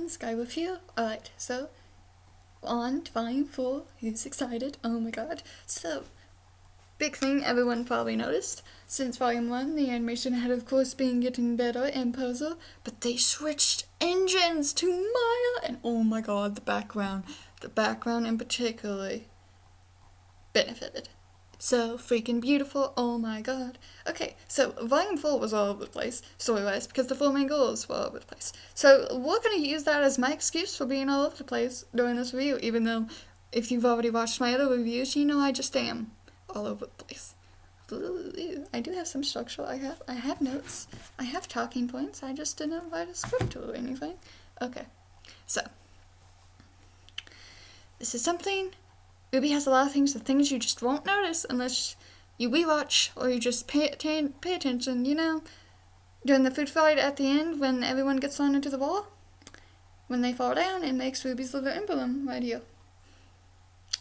this guy with you. Alright, so on to volume 4. Who's excited? Oh my god. So, big thing everyone probably noticed. Since volume 1, the animation had of course been getting better and puzzle, but they switched engines to Maya, and oh my god, the background in particular benefited. So freaking beautiful, oh my god. Okay, so volume 4 was all over the place, story-wise, because the 4 main goals were all over the place. So we're gonna use that as my excuse for being all over the place during this review, even though if you've already watched my other reviews, you know I just am all over the place. I do have some structure, I have notes, I have talking points, I just didn't write a script or anything. Okay, so this is something RWBY has a lot of things you just won't notice unless you rewatch or you just pay attention, you know, during the food fight at the end when everyone gets thrown into the wall, when they fall down, it makes RWBY's little emblem right here.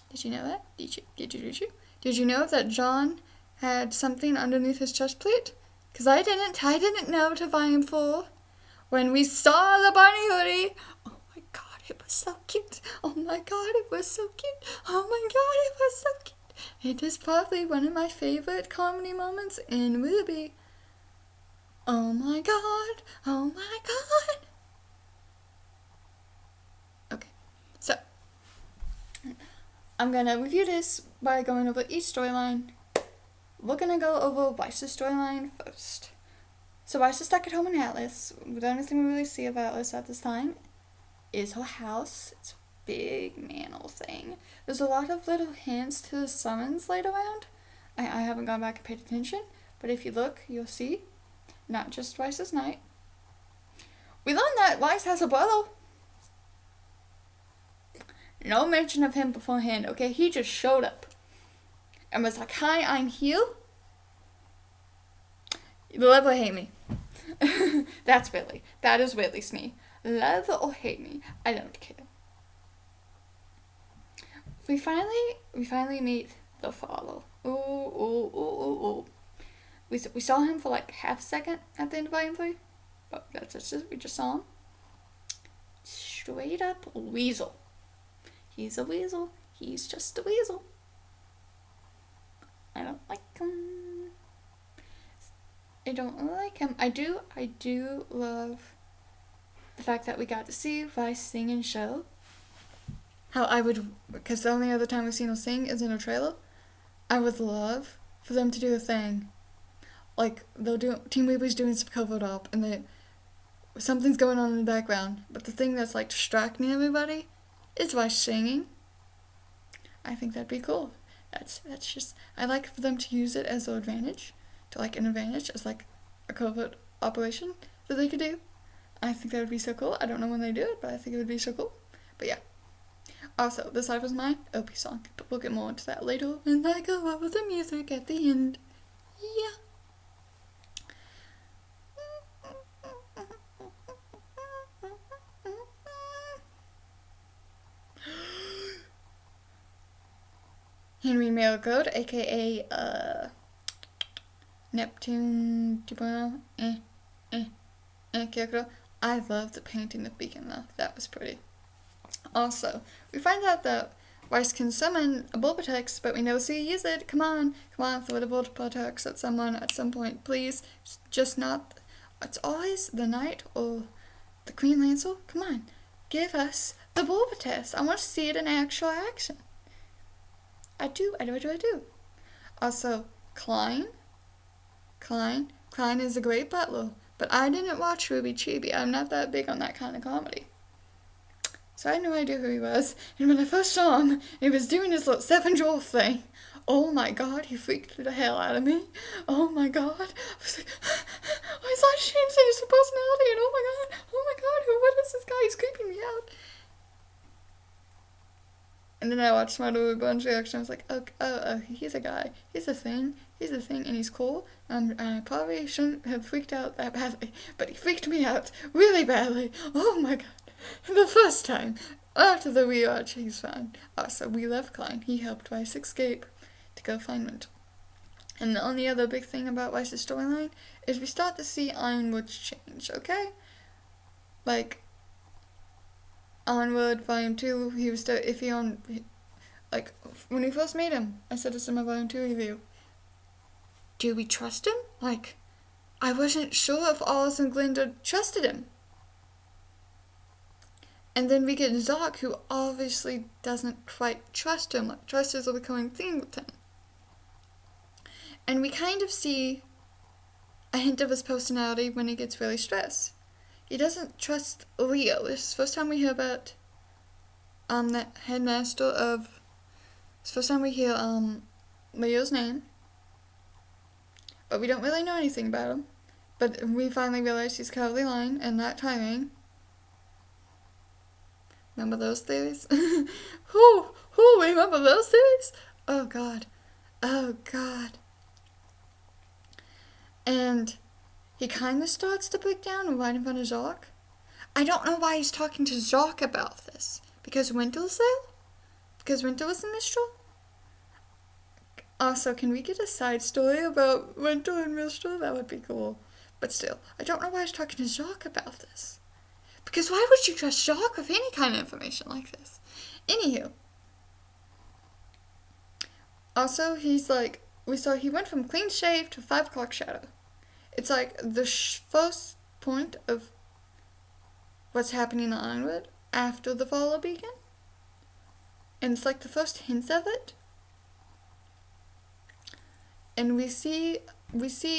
Did you know that? Did you know that John had something underneath his chest plate? Because I didn't know till volume 4 when we saw the bunny hoodie. Oh my god, it was so cute. Oh my god, it was so cute. Oh my god, it was so cute. It is probably one of my favorite comedy moments in RWBY. Oh my god, oh my god. Okay, so I'm gonna review this by going over each storyline. We're gonna go over Weiss's storyline first. So Weiss is stuck at home in Atlas. The only thing we really see of Atlas at this time is her house. It's a big mantle thing. There's a lot of little hints to the summons laid around. I haven't gone back and paid attention, but if you look, you'll see not just Weiss's night. We learned that Weiss has a brother. No mention of him beforehand, okay? He just showed up and was like, hi, I'm here. Love or hate me. That is really Smee. Love or hate me, I don't care. We finally meet the father. Ooh. We saw him for like half a second at the end of volume 3. But that's just, we just saw him. Straight up weasel. He's a weasel. He's just a weasel. I don't like him. I don't like him. I do love the fact that we got to see Weiss sing and show. Because the only other time we've seen her sing is in a trailer. I would love for them to do a thing. Like, Team RWBY's doing some covered up, and something's going on in the background, but the thing that's, like, distracting everybody is Weiss singing. I think that'd be cool. That's just, I like for them to use it as an advantage, as, like, a covert operation that they could do. I think that would be so cool. I don't know when they do it, but I think it would be so cool. But yeah. Also, This Life Was Mine, OP song, but we'll get more into that later when I go over the music at the end. Yeah. Henry Marigold, aka Neptune 2.0, character. I love the painting of Beacon though, that was pretty. Also, we find out that Weiss can summon a Bulbatex, but we never see her use it. Come on, throw the Bulbatex at someone at some point, please. Just not, it's always the Knight or the Queen Lancel. Come on, give us the Bulbatex. I want to see it in actual action. I do. Also, Klein is a great butler, but I didn't watch RWBY Chibi. I'm not that big on that kind of comedy. So I had no idea who he was, and when I first saw him, he was doing his little 7 dwarf thing. Oh my god, he freaked the hell out of me. Oh my god. I was like, he's like changing his personality, and oh my god, what is this guy? He's creeping me out. And then I watched my little bunch reaction. I was like, oh, he's a guy. He's a thing, and he's cool. I probably shouldn't have freaked out that badly, but he freaked me out really badly. Oh my god. The first time. After the rewatch, he's fine. Also, we love Klein. He helped Weiss escape to go find Winter. And the only other big thing about Weiss's storyline is we start to see Ironwood's change, okay? Like, Onward Volume 2, he was still iffy on, like, when we first made him, I said this in my Volume 2 review. Do we trust him? Like, I wasn't sure if Oz and Glinda trusted him. And then we get Zoc, who obviously doesn't quite trust him. Like, trust is a recurring theme with him. And we kind of see a hint of his personality when he gets really stressed. He doesn't trust Leo. This is the first time we hear about the headmaster of... It's the first time we hear Leo's name. But we don't really know anything about him. But we finally realize he's Cowardly Lion and not Tyrion. Remember those theories? Who remember those theories? Oh God. Oh God. And he kind of starts to break down right in front of Jacques. I don't know why he's talking to Jacques about this. Because Winter's there? Because Winter was the minstrel? Also, can we get a side story about Winter and minstrel? That would be cool. But still, I don't know why he's talking to Jacques about this. Because why would you trust Jacques with any kind of information like this? Anywho. Also, he's like, we saw he went from clean shave to 5 o'clock shadow. It's like the first point of what's happening onward after the fall of Beacon. And it's like the first hints of it. And we see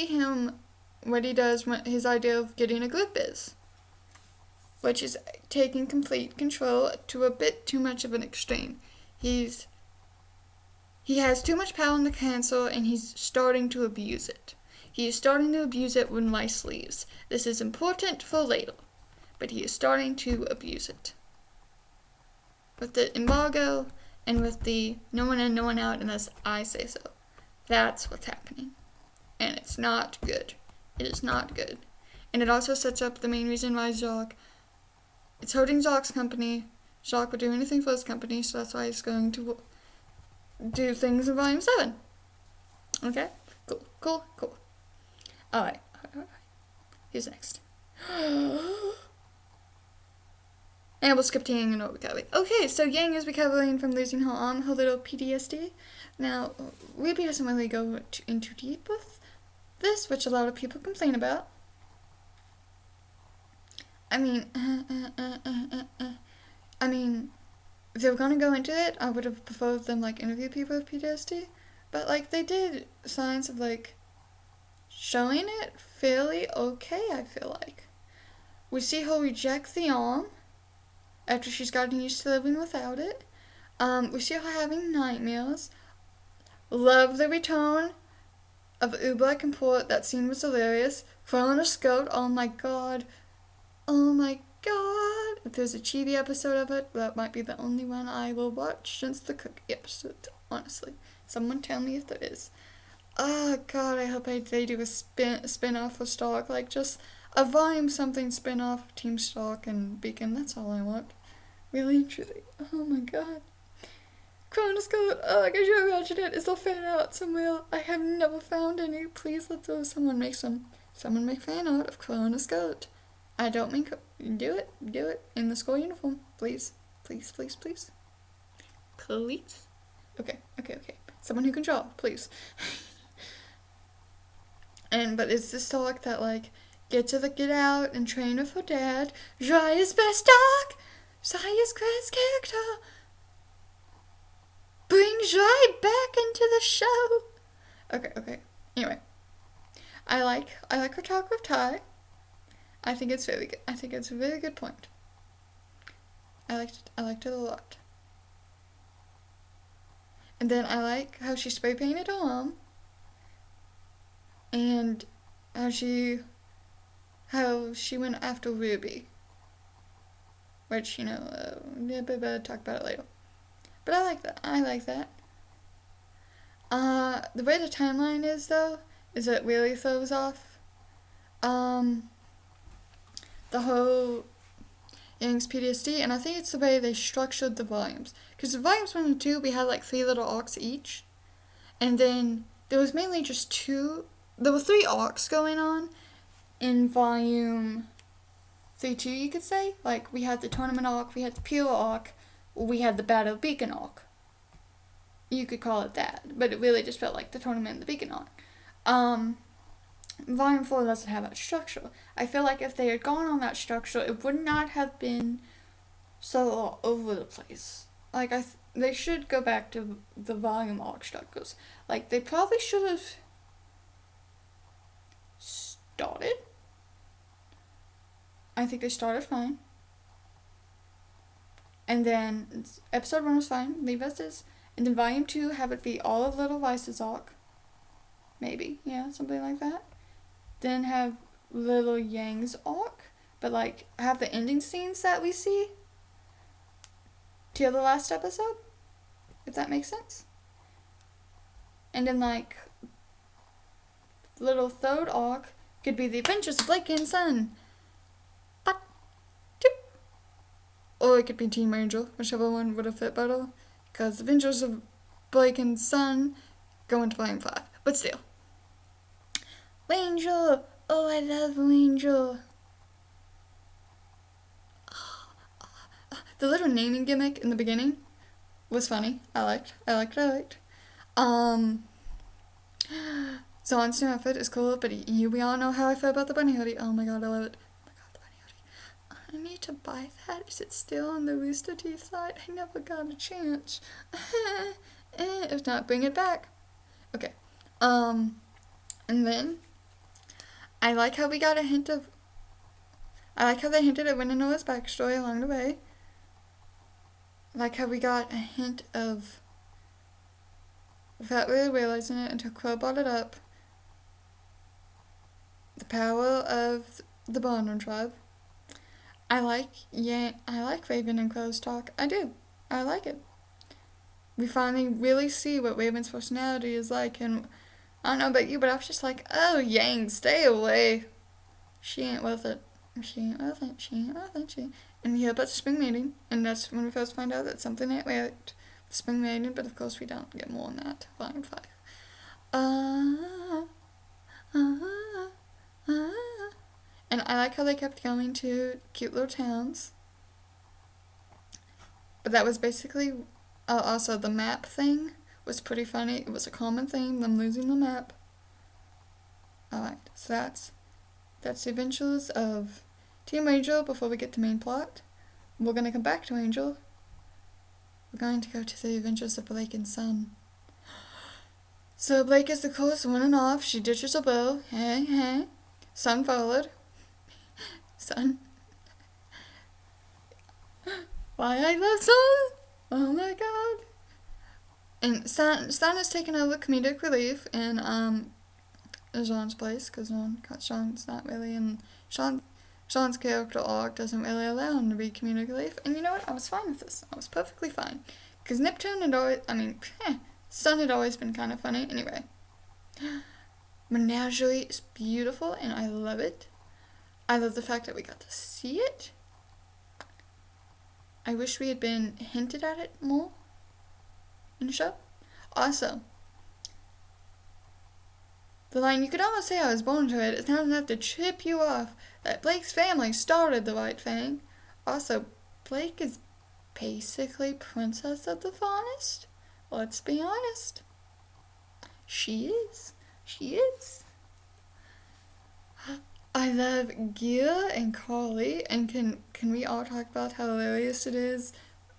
him, what he does, when his idea of getting a grip is. Which is taking complete control to a bit too much of an extreme. He has too much power in the council, and he's starting to abuse it. He is starting to abuse it when Lice leaves. This is important for later, but he is starting to abuse it. With the embargo, and with the no one in, no one out unless I say so. That's what's happening. And it's not good. It is not good. And it also sets up the main reason why Jacques... It's hurting Jacques' company. Jacques would do anything for his company, so that's why he's going to do things in Volume 7. Okay? Cool. Alright. Who's next? And we'll skip to Yang and recovering. Okay, so Yang is recovering from losing her arm, her little PTSD. Now, RWBY doesn't really go in too deep with this, which a lot of people complain about. I mean, if they were gonna go into it, I would have preferred them, like, interview people with PTSD. But, like, they did signs of, like, showing it fairly okay, I feel like. We see her reject the arm after she's gotten used to living without it. We see her having nightmares. Love the return of RWBY and Port. That scene was hilarious. Throwing a skirt. Oh my god. If there's a chibi episode of it, that might be the only one I will watch since the cookie episode, honestly. Someone tell me if there is. Oh god, I hope they do a spin-off for Stark, like just a volume something spin-off of Team Stark and Beacon. That's all I want. Really, truly. Oh my god. Cronus Goat, oh, could you imagine it? Is there fan art somewhere? I have never found any. Please let someone make some. Someone make fan art of Cronus Goat. I don't mean do it in the school uniform, please. Please. Okay. Someone who can draw, please. But it's this Stark that like get out and train with her dad. Jaya's best Stark, Jaya's greatest character. Bring Jai back into the show. Okay. Anyway, I like her talk with Ty. I think it's very good. I think it's a very good point. I liked it a lot. And then I like how she spray painted her arm. And how she went after RWBY. Which, talk about it later. But I like that. The way the timeline is, though, is it really throws off, the whole Yang's PTSD, and I think it's the way they structured the volumes. Because in volumes 1 and 2, we had like 3 little arcs each. And then there was mainly just 2. There were 3 arcs going on in volume 3-2, you could say. Like, we had the tournament arc, we had the pure arc, we had the Battle of Beacon arc. You could call it that, but it really just felt like the tournament and the Beacon arc. Volume 4 doesn't have that structure. I feel like if they had gone on that structure, it would not have been so all over the place. Like, they should go back to the volume arc structures. Like, they probably should have started. I think they started fine. And then episode 1 was fine, leave as is. And then volume 2, have it be all of Little Vice's arc. Maybe, yeah, something like that. Then have Little Yang's arc, but like have the ending scenes that we see till the last episode, if that makes sense. And then like little third arc could be the Adventures of Blake and Sun. Or it could be Team Angel, whichever one would have fit better. Because the Adventures of Blake and Sun go into volume 5. But still. Angel! Oh, I love Angel. The little naming gimmick in the beginning was funny. I liked. Zon's new outfit is cool, but we all know how I feel about the bunny hoodie. Oh my god, I love it. I need to buy that. Is it still on the Rooster Teeth side? I never got a chance. If not, bring it back. Okay. And then I like how we got a hint of. I like how they hinted at Winnowa's backstory along the way. I like how we got a hint of, without really realizing it until Crow brought it up, the power of the Bondon tribe. I like Raven and Crow's talk. I do. I like it. We finally really see what Raven's personality is like, and I don't know about you, but I was just like, oh, Yang, stay away. She ain't worth it. And we hear about the spring meeting, and that's when we first find out that something ain't right. The spring meeting, but of course we don't get more on that. Volume 5. And I like how they kept going to cute little towns. But that was basically, also the map thing was pretty funny. It was a common theme, them losing the map. Alright, so that's the adventures of Team Angel before we get to main plot. We're going to come back to Angel. We're going to go to the adventures of Blake and Sun. So Blake is the coolest one and off. She ditches a bow. Hey. Sun followed. Sun. Why I love Sun! Oh my god. And Sun has taken over comedic relief in Jean's place, because Jean's not really in Jean's character arc doesn't really allow him to be comedic relief. And you know what? I was fine with this. I was perfectly fine. Because Neptune had always, Sun had always been kind of funny. Anyway. Menagerie is beautiful, and I love it. I love the fact that we got to see it. I wish we had been hinted at it more in the show. Also, the line, you could almost say I was born to it, is not enough to trip you off that Blake's family started the White Fang. Also, Blake is basically Princess of the Forest. Let's be honest. She is. I love Gia and Carly, and can we all talk about how hilarious it is?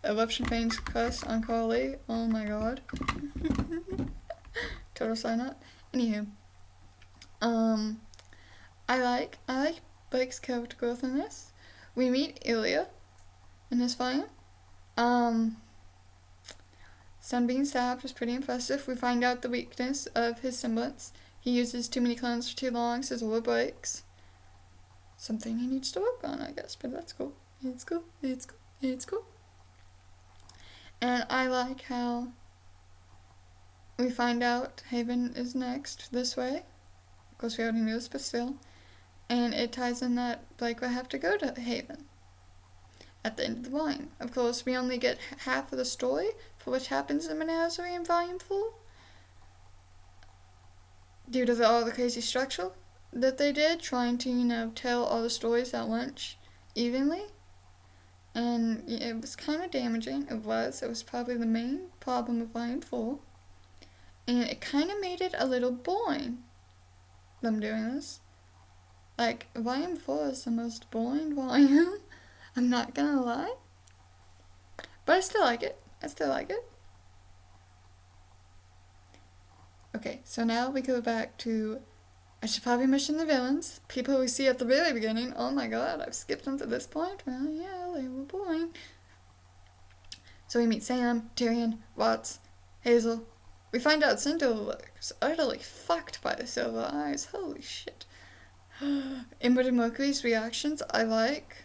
Eruption Fane's crush on Carly. Oh my god. Total sign up. Anywho. I like Blake's character growth in this. We meet Ilya in this volume. Sun being stabbed was pretty impressive. We find out the weakness of his semblance. He uses too many clones for too long, so his aura breaks. Something he needs to work on, I guess, but that's cool. It's cool. And I like how we find out Haven is next this way. Of course, we already knew this, but still. And it ties in that Blake will have to go to Haven at the end of the volume. Of course, we only get half of the story for what happens in Menagerie in Volume 4. Due to all the crazy structure that they did, trying to, tell all the stories at once, evenly, and it was kind of damaging. It was probably the main problem of volume 4, and it kind of made it a little boring, them doing this. Like, volume 4 is the most boring volume, I'm not gonna lie, but I still like it. Okay, so now we go back to, I should probably mention the villains, people we see at the very beginning. Oh my god, I've skipped them to this point. Well, yeah, they were boring. So we meet Sam, Tyrion, Watts, Hazel. We find out Cinder looks utterly fucked by the silver eyes. Holy shit. Inward and Mercury's reactions, I like.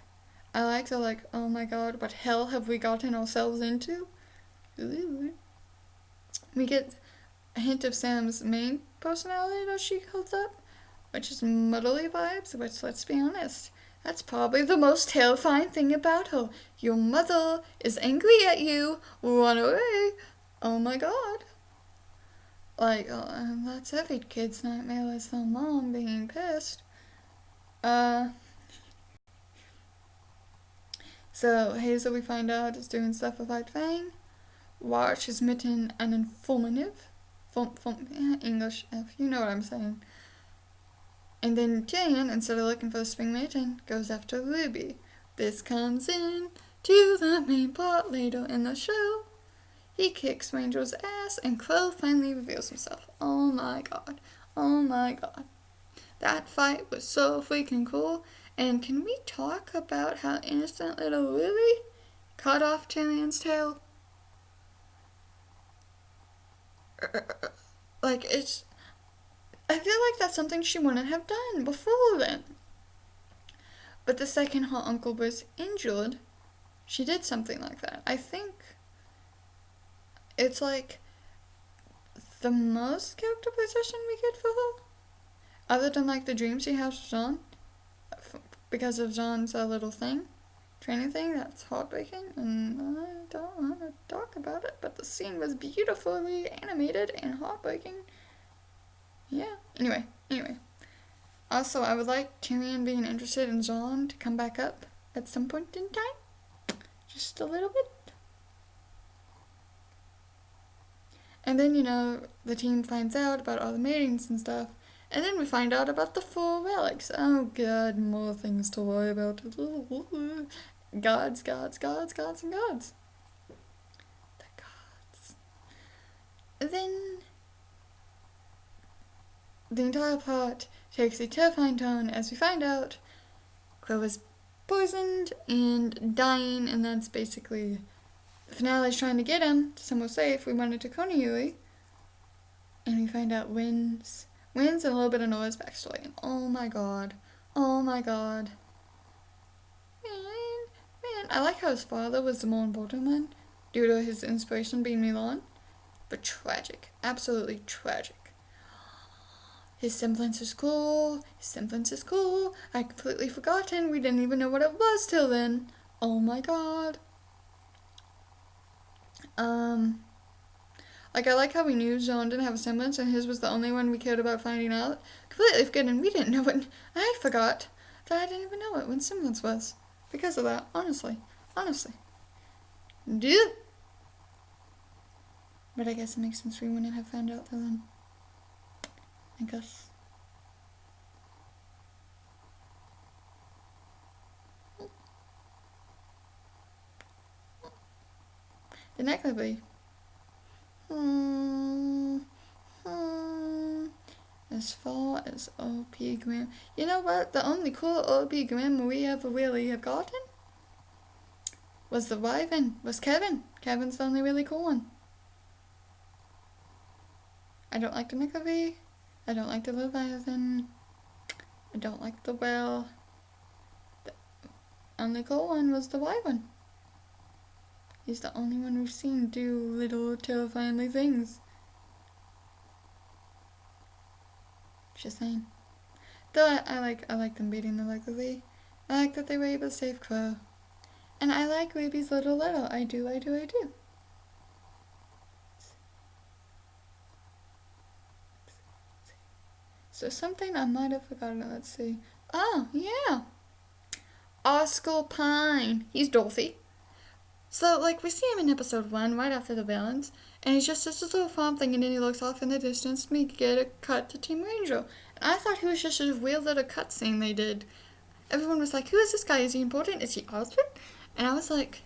They're like, oh my god, what hell have we gotten ourselves into? We get a hint of Sam's main personality that she holds up, which is muddly vibes, which, let's be honest, that's probably the most terrifying thing about her. Your mother is angry at you, run away. Oh my god. Like, that's every kid's nightmare, is their mom being pissed. So Hazel, we find out, is doing stuff with White Fang. Watch is mitten and informative. English F, you know what I'm saying. And then Tyrion, instead of looking for the spring maiden, goes after RWBY. This comes in to the main part later in the show. He kicks Ranger's ass and Crow finally reveals himself. Oh my god. That fight was so freaking cool. And can we talk about how innocent little RWBY cut off Tyrion's tail? Like, I feel like that's something she wouldn't have done before then. But the second her uncle was injured, she did something like that. I think it's like the most characterization we get for her, other than like the dream she has with Jean, because of Jean's little training thing, that's heartbreaking, and I don't want to talk about it, but the scene was beautifully animated and heartbreaking. Yeah, anyway. Also, I would like Tyrion being interested in Jean to come back up at some point in time. Just a little bit. And then, the team finds out about all the matings and stuff. And then we find out about the 4 relics. Oh god, more things to worry about. Gods, and gods. The gods. Then the entire plot takes a terrifying tone as we find out Crow is poisoned and dying, and that's basically the finale's trying to get him to somewhere safe. We wanted to Kona Yui, and we find out wins and a little bit of Noah's backstory. And oh my god. Man, I like how his father was the more important one, due to his inspiration being Milan. But tragic. Absolutely tragic. His semblance is cool. I completely forgotten. We didn't even know what it was till then. Oh my god. I like how we knew Jean didn't have a semblance and his was the only one we cared about finding out. Completely forgetting we didn't know it. I forgot that I didn't even know what semblance was. Because of that, honestly. Dude. But I guess it makes sense we wouldn't have found out till then. I guess. The necklace. As far as OP Grim. You know what? The only cool OP Grim we ever really have gotten was the Wyvern. Was Kevin. Kevin's the only really cool one. I don't like the McAvee. I don't like the Leviathan. I don't like the Well. The only cool one was the Wyvern. He's the only one we've seen do little terrifyingly things. Just saying. Though I like them beating the Legacy. I like that they were able to save Crow. And I like Ruby's little. I do. So something I might have forgotten. Let's see. Oh, yeah. Oscar Pine. He's Dorothy. So, like, we see him in episode 1, right after the villains, and he's just this little farm thing, and then he looks off in the distance, and we get a cut to Team Ranger. And I thought he was just a weird little cutscene they did. Everyone was like, who is this guy? Is he important? Is he Osmond? And I was like,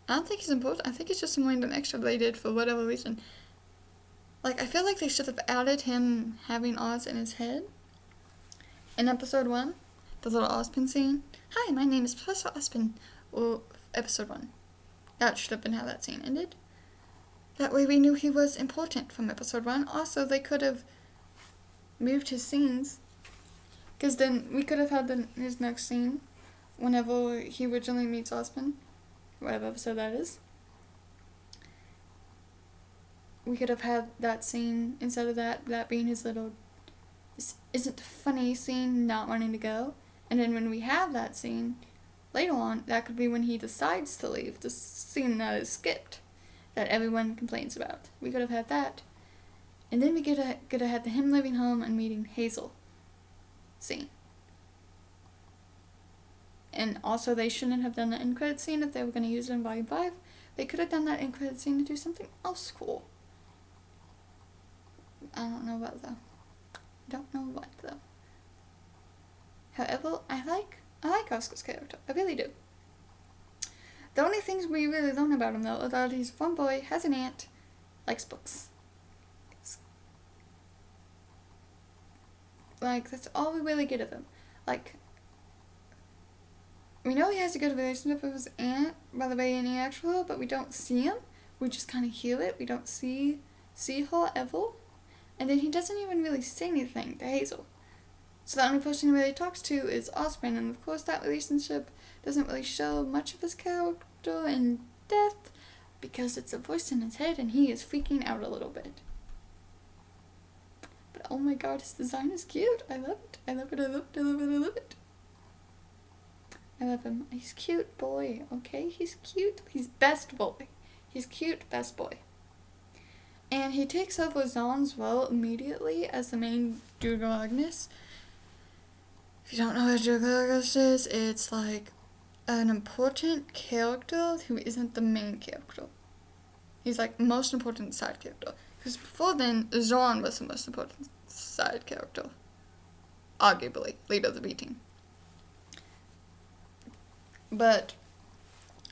I don't think he's important. I think he's just some random extra they did for whatever reason. Like, I feel like they should have added him having Oz in his head in episode 1. The little Ozpin scene. Hi, my name is Professor Ozpin. Or episode 1. That should have been how that scene ended. That way we knew he was important from episode 1. Also, they could have moved his scenes. Because then we could have had his next scene whenever he originally meets Ozpin. Whatever episode that is. We could have had that scene instead of that being his little, this isn't funny scene, not wanting to go. And then when we have that scene later on, that could be when he decides to leave, the scene that is skipped, that everyone complains about. We could have had that. And then we could have had him leaving home and meeting Hazel scene. And also, they shouldn't have done the end credit scene if they were going to use it in Volume 5. They could have done that end credit scene to do something else cool. I don't know what though. However, I like Oscar's character. I really do. The only things we really learn about him, though, are that he's a fun boy, has an aunt, likes books. Like, that's all we really get of him. Like, we know he has a good relationship with his aunt by the way in the actual, but we don't see him. We just kind of hear it. We don't see her ever. And then he doesn't even really say anything to Hazel. So the only person he really talks to is Osmond, and of course that relationship doesn't really show much of his character in depth because it's a voice in his head and he is freaking out a little bit. But oh my god, his design is cute. I love it. I love it. I love it. I love it. I love it. I love him. He's cute boy, okay? He's cute. He's best boy. He's cute, best boy. And he takes over Zahn's role immediately as the main Agnes. If you don't know what Agnes is, it's like an important character who isn't the main character. He's like most important side character. Because before then, Zahn was the most important side character. Arguably, leader of the B team. But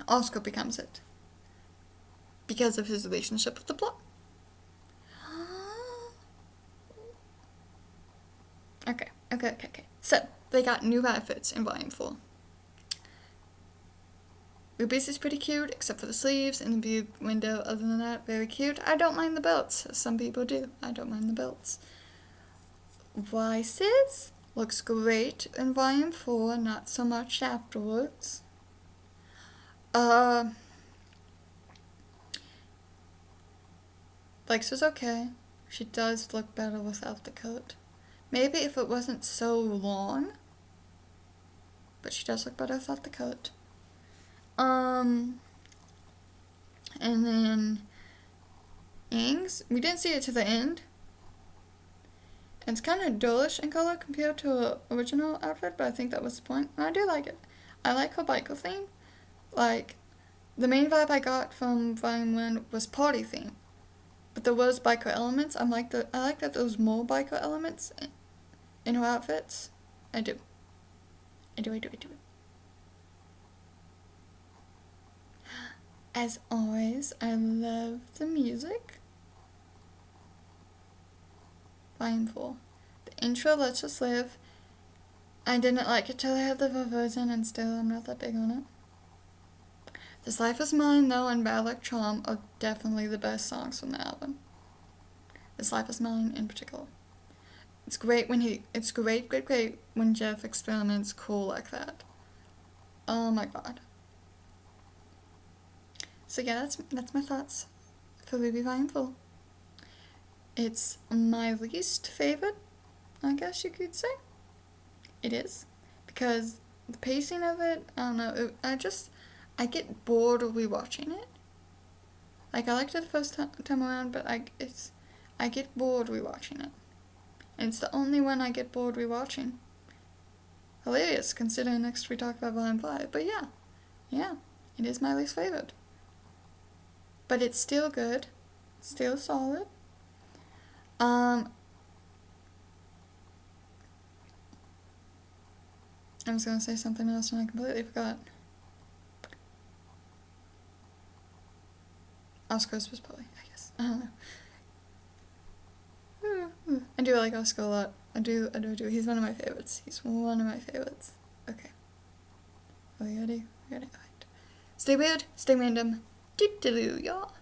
Oscar becomes it. Because of his relationship with the plot. Okay. So, they got new outfits in Volume 4. RWBY's is pretty cute, except for the sleeves and the view window. Other than that, very cute. I don't mind the belts. Some people do. I don't mind the belts. Vice's looks great in Volume 4, not so much afterwards. Lex is okay. She does look better without the coat. Maybe if it wasn't so long. But she does look better without the coat. And then Aang's, we didn't see it to the end. And it's kind of dullish in color compared to her original outfit, but I think that was the point. And I do like it. I like her biker theme. Like, the main vibe I got from Volume 1 was party theme. But there was biker elements. I like that there was more biker elements in her outfits. I do. As always, I love the music. Volume 4. The intro, Let's Just Live. I didn't like it till I had the full version, and still I'm not that big on it. This Life Is Mine, though, and Bad Luck Charm are definitely the best songs from the album. This Life Is Mine in particular. It's great when Jeff experiments cool like that. Oh my god. So yeah, that's my thoughts for RWBY Volume 4. It's my least favorite, I guess you could say. It is. Because the pacing of it, I don't know, I get bored rewatching it. Like, I liked it the first time around, but I get bored rewatching it. And it's the only one I get bored rewatching. hilarious considering next we talk about Volume 5. But yeah, it is my least favorite. But it's still good. It's still solid. I was gonna say something else and I completely forgot. Oscar's was probably, I guess. I don't know. I do like Oscar a lot. I do. He's one of my favorites. Okay. Are we ready? Alright. Stay weird, stay random. Doo-doo-doo, y'all.